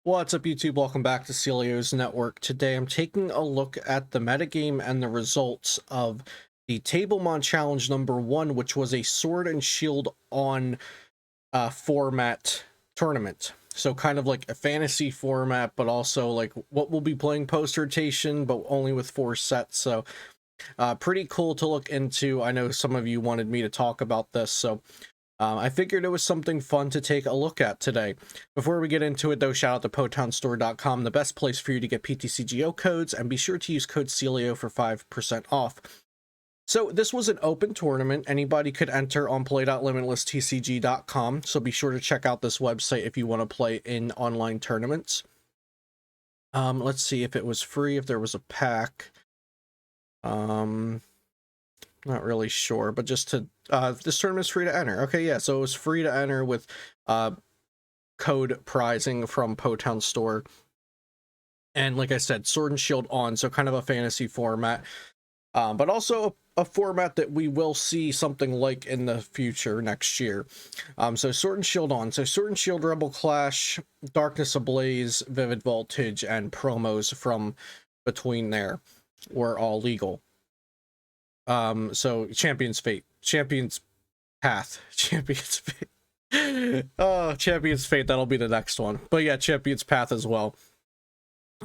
What's up, YouTube? Welcome back to Celio's Network. Today I'm taking a look at the metagame and the results of the Tablemon Challenge number 1, which was a Sword and Shield on format tournament. So kind of like a fantasy format, but also like what we'll be playing post-rotation, but only with 4 sets. So pretty cool to look into. I know some of you wanted me to talk about this, so I figured it was something fun to take a look at today. Before we get into it, though, shout out to PotownStore.com, the best place for you to get PTCGO codes, and be sure to use code CELIO for 5% off. So this was an open tournament. Anybody could enter on play.limitlesstcg.com, so be sure to check out this website if you want to play in online tournaments. Let's see if it was free, if there was a pack. Not really sure, but just to this tournament is free to enter. Okay, yeah, so it was free to enter with code prizing from Potown Store. And like I said, Sword and Shield on, so kind of a fantasy format, but also a format that we will see something like in the future next year. So Sword and Shield on. So Sword and Shield, Rebel Clash, Darkness Ablaze, Vivid Voltage, and promos from between there were all legal. So Champion's Fate, Champion's Path, Champion's Fate. Oh, Champion's Fate, that'll be the next one. But yeah, Champion's Path as well.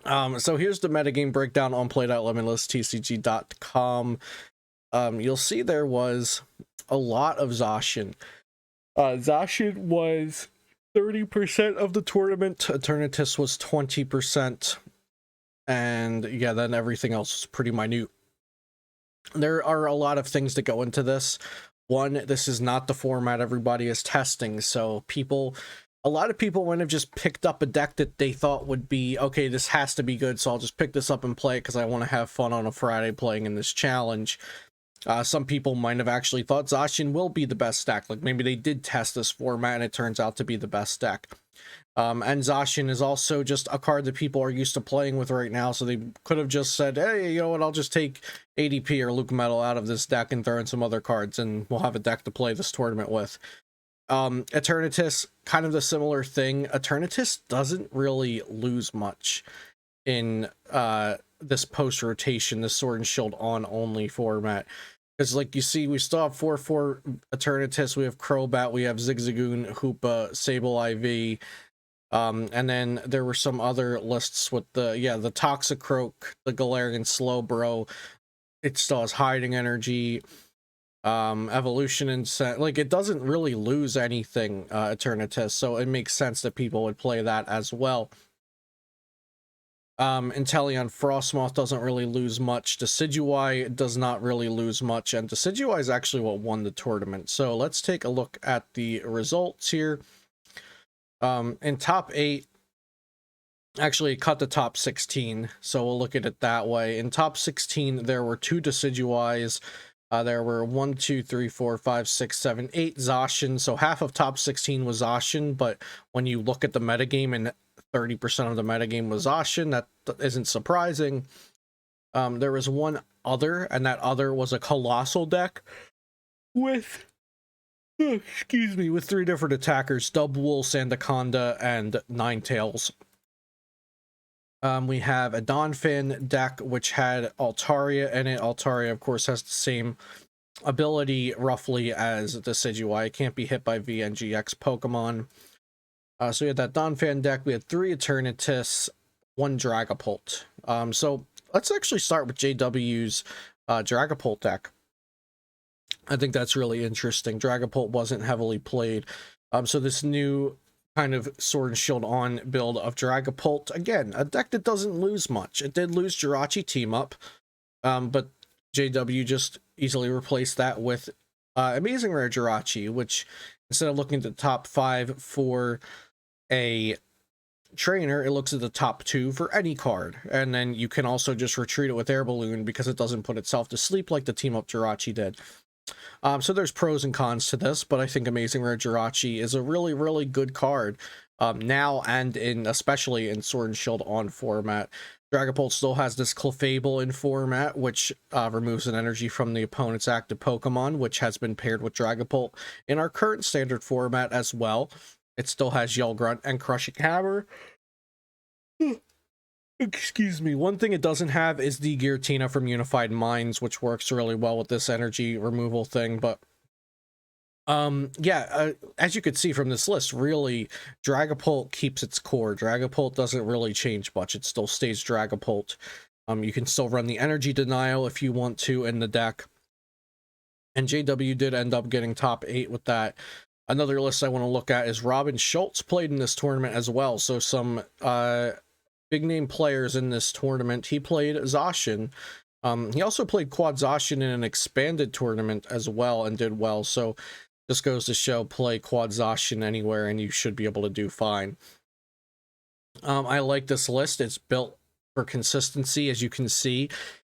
So here's the metagame breakdown on play.limitlesstcg.com. You'll see there was a lot of Zacian. Zacian was 30% of the tournament, Eternatus was 20%, and yeah, then everything else was pretty minute. There are a lot of things that go into this. One, this is not the format everybody is testing, so a lot of people wouldn't have just picked up a deck that they thought would be, okay, this has to be good, so I'll just pick this up and play it because I want to have fun on a Friday playing in this challenge. Some people might have actually thought Zacian will be the best deck. Like maybe they did test this format and it turns out to be the best deck. And Zacian is also just a card that people are used to playing with right now, so they could have just said, hey, you know what, I'll just take ADP or Luke Metal out of this deck and throw in some other cards, and we'll have a deck to play this tournament with. Eternatus, kind of the similar thing. Eternatus doesn't really lose much in this post-rotation, this Sword and Shield on-only format. Because, like you see, we still have 4/4 Eternatus, we have Crobat, we have Zigzagoon, Hoopa, Sable IV, and then there were some other lists with the Toxicroak, the Galarian Slowbro. It still has Hiding Energy, Evolution Incent. Like, it doesn't really lose anything, Eternatus, so it makes sense that people would play that as well. Inteleon Frostmoth doesn't really lose much. Decidueye does not really lose much, and Decidueye is actually what won the tournament. So let's take a look at the results here. In top 8, actually cut the top 16, so we'll look at it that way. In top 16, there were 2 Decidueyes. There were 1, 2, 3, 4, 5, 6, 7, 8 Zacian. So half of top 16 was Zacian, but when you look at the metagame and 30% of the metagame was Zacian, that isn't surprising. There was one other, and that other was a Colossal deck with, with 3 different attackers, Dubwool, Sandaconda, and Ninetales. We have a Donphan deck, which had Altaria in it. Altaria, of course, has the same ability, roughly, as the Decidueye. It can't be hit by VNGX Pokemon. So we had that Donphan deck. We had 3 Eternatus, 1 Dragapult. So let's actually start with JW's Dragapult deck. I think that's really interesting. Dragapult wasn't heavily played. So this new kind of Sword and Shield on build of Dragapult, again, a deck that doesn't lose much. It did lose Jirachi Team Up, but JW just easily replaced that with Amazing Rare Jirachi, which, instead of looking at the top 5 for a trainer, it looks at the top 2 for any card, and then you can also just retreat it with Air Balloon because it doesn't put itself to sleep like the Team Up Jirachi did. So there's pros and cons to this, but I think Amazing Rare Jirachi is a really, really good card now, and especially in Sword and Shield on format. Dragapult still has this Clefable in format, which removes an energy from the opponent's active Pokemon, which has been paired with Dragapult in our current standard format as well. It still has Yell Grunt and Crushing Hammer. Excuse me. One thing it doesn't have is the Giratina from Unified Minds, which works really well with this energy removal thing. But yeah, as you could see from this list, really Dragapult keeps its core. Dragapult doesn't really change much. It still stays Dragapult. You can still run the energy denial if you want to in the deck. And JW did end up getting top 8 with that. Another list I want to look at is Robin Schultz played in this tournament as well. So some big name players in this tournament. He played Zacian. He also played Quad Zacian in an expanded tournament as well and did well. So this goes to show, play Quad Zacian anywhere and you should be able to do fine. I like this list. It's built for consistency. As you can see,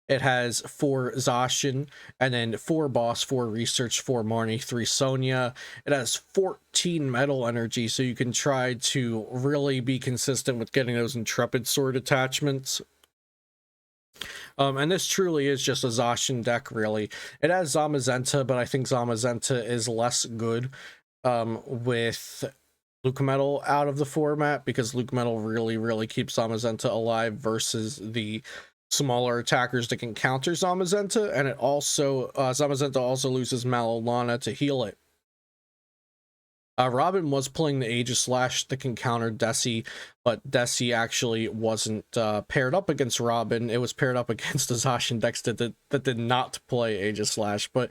it has 4 Zacian, and then 4 Boss, 4 Research, 4 Marnie, 3 Sonia. It has 14 Metal Energy, so you can try to really be consistent with getting those Intrepid Sword attachments. And this truly is just a Zacian deck, really. It has Zamazenta, but I think Zamazenta is less good with Luke Metal out of the format, because Luke Metal really keeps Zamazenta alive versus the smaller attackers that can counter Zamazenta, and it also Zamazenta also loses Malolana to heal it. Robin was playing the Aegislash that can counter Desi, but Desi actually wasn't paired up against Robin. It was paired up against the Zacian decks that did not play Aegislash. But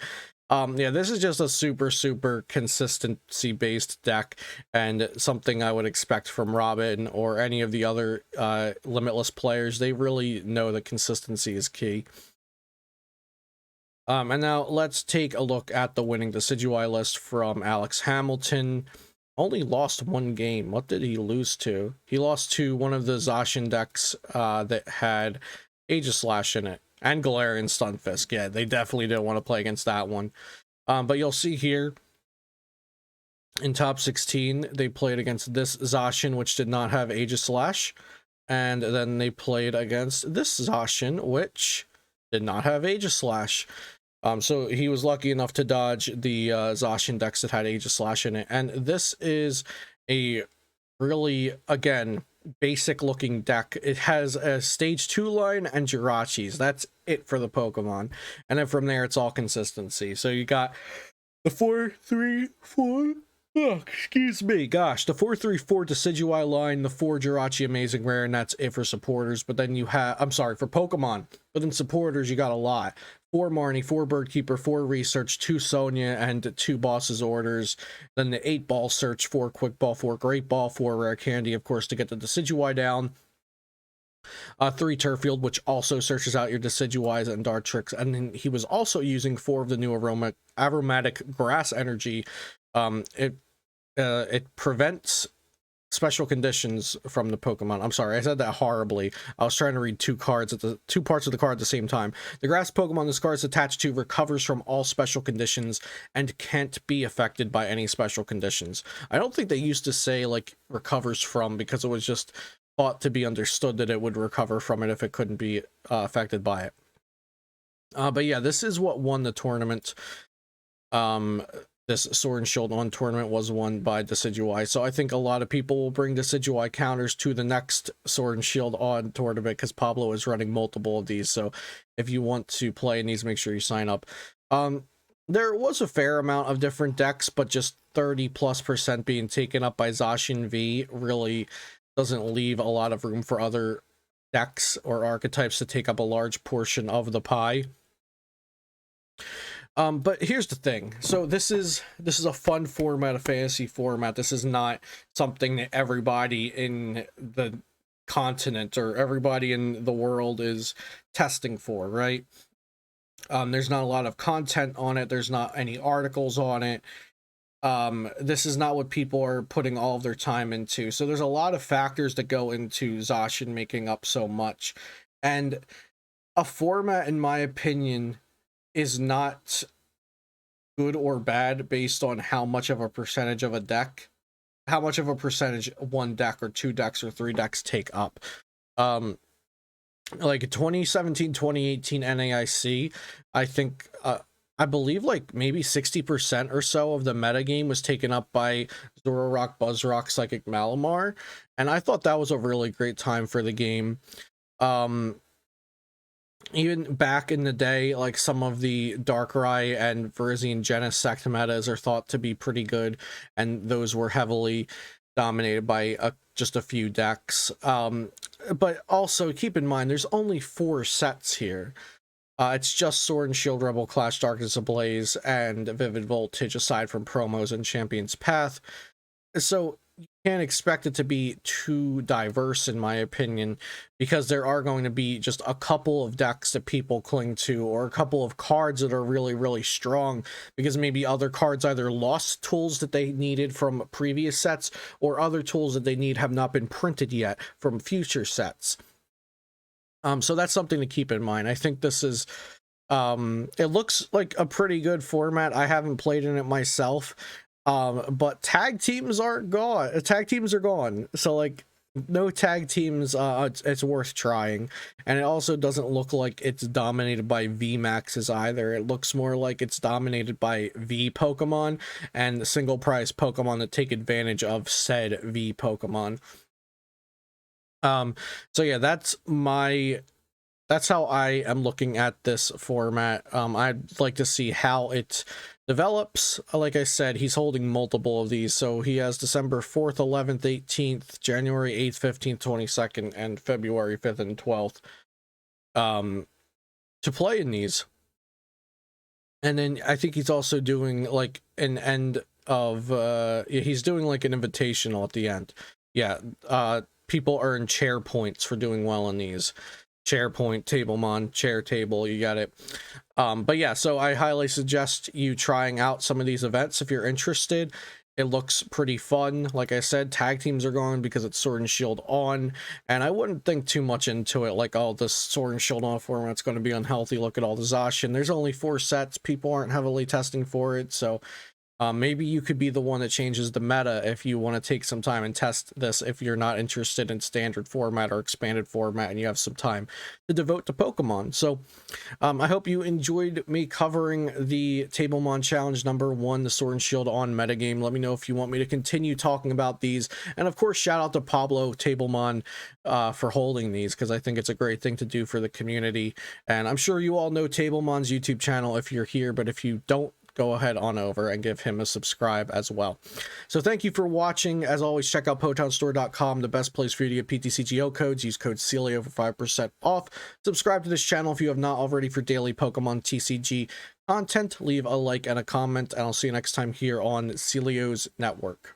yeah, this is just a super consistency based deck, and something I would expect from Robin or any of the other Limitless players. They really know that consistency is key. And now let's take a look at the winning Decidueye list from Alex Hamilton. Only lost 1 game. What did he lose to? He lost to one of the Zacian decks that had Aegislash in it. And Galarian Stunfisk. Yeah, they definitely didn't want to play against that one. But you'll see here, in top 16, they played against this Zacian, which did not have Aegislash. And then they played against this Zacian, which did not have Aegislash. So he was lucky enough to dodge the Zacian decks that had Aegislash in it. And this is a really, again, basic looking deck. It has a stage 2 line and Jirachis. That's it for the Pokemon. And then from there, it's all consistency. So you got the 4-3-4. Oh, excuse me, gosh, the 4-3-4 Decidueye line, the 4 Jirachi Amazing Rare, and that's it for supporters. But then you have, I'm sorry, for Pokemon. But then supporters, you got a lot. 4 Marnie, 4 Birdkeeper, 4 Research, 2 Sonia, and 2 Boss's Orders. Then the 8 Ball Search, 4 Quick Ball, 4 Great Ball, 4 Rare Candy, of course, to get the Decidueye down. 3 Turfield, which also searches out your Decidueyes and Dartrix. And then he was also using 4 of the new Aromatic Grass Energy. It prevents special conditions from the Pokemon. I'm sorry, I said that horribly. I was trying to read 2 parts of the card at the same time. The grass Pokemon this card is attached to recovers from all special conditions and can't be affected by any special conditions. I don't think they used to say like recovers from, because it was just thought to be understood that it would recover from it if it couldn't be affected by it. But yeah, this is what won the tournament. This Sword and Shield On tournament was won by Decidueye, so I think a lot of people will bring Decidueye counters to the next Sword and Shield On tournament, because Pablo is running multiple of these, so if you want to play in these, make sure you sign up. There was a fair amount of different decks, but just 30+% being taken up by Zacian V really doesn't leave a lot of room for other decks or archetypes to take up a large portion of the pie. But here's the thing. So this is a fun format, a fantasy format. This is not something that everybody in the continent or everybody in the world is testing for, right? There's not a lot of content on it. There's not any articles on it. This is not what people are putting all of their time into. So there's a lot of factors that go into Zacian making up so much. And a format, in my opinion, is not good or bad based on how much of a percentage of a deck, how much of a percentage 1 deck or 2 decks or 3 decks take up. Like 2017, 2018 NAIC, I think I believe like maybe 60% or so of the metagame was taken up by Zoroark, Buzzrock, Psychic Malamar, and I thought that was a really great time for the game. Even back in the day, like some of the Darkrai and Virizion Genesect metas are thought to be pretty good, and those were heavily dominated by just a few decks. But also keep in mind, there's only 4 sets here. It's just Sword and Shield, Rebel Clash, Darkness Ablaze, and Vivid Voltage, aside from promos and Champion's Path. So you can't expect it to be too diverse, in my opinion, because there are going to be just a couple of decks that people cling to, or a couple of cards that are really, really strong, because maybe other cards either lost tools that they needed from previous sets, or other tools that they need have not been printed yet from future sets. So that's something to keep in mind. I think this is, it looks like a pretty good format. I haven't played in it myself, but tag teams aren't gone. Tag teams are gone. So like no tag teams, it's worth trying. And it also doesn't look like it's dominated by V Maxes either. It looks more like it's dominated by V Pokemon and the single prize Pokemon that take advantage of said V Pokemon. So yeah, that's how I am looking at this format. I'd like to see how it develops. Like I said, he's holding multiple of these, so he has December 4th, 11th, 18th, January 8th, 15th, 22nd, and February 5th and 12th to play in these. And then I think he's also doing like an end of he's doing like an invitational at the end. Yeah, people earn chair points for doing well in these. Chair point, Tablemon, chair table, you got it. But yeah, so I highly suggest you trying out some of these events if you're interested. It looks pretty fun. Like I said, tag teams are going because it's Sword and Shield on, and I wouldn't think too much into it, like, oh, this Sword and Shield on format's going to be unhealthy, look at all the Zacian. There's only 4 sets, people aren't heavily testing for it, so maybe you could be the one that changes the meta if you want to take some time and test this if you're not interested in standard format or expanded format and you have some time to devote to Pokemon. So I hope you enjoyed me covering the Tablemon Challenge number 1, the Sword and Shield on metagame. Let me know if you want me to continue talking about these. And of course, shout out to Pablo Tablemon for holding these, because I think it's a great thing to do for the community. And I'm sure you all know Tablemon's YouTube channel if you're here, but if you don't, go ahead on over and give him a subscribe as well. So thank you for watching. As always, check out PotownStore.com, the best place for you to get PTCGO codes. Use code CELIO for 5% off. Subscribe to this channel if you have not already for daily Pokemon TCG content. Leave a like and a comment, and I'll see you next time here on Celio's Network.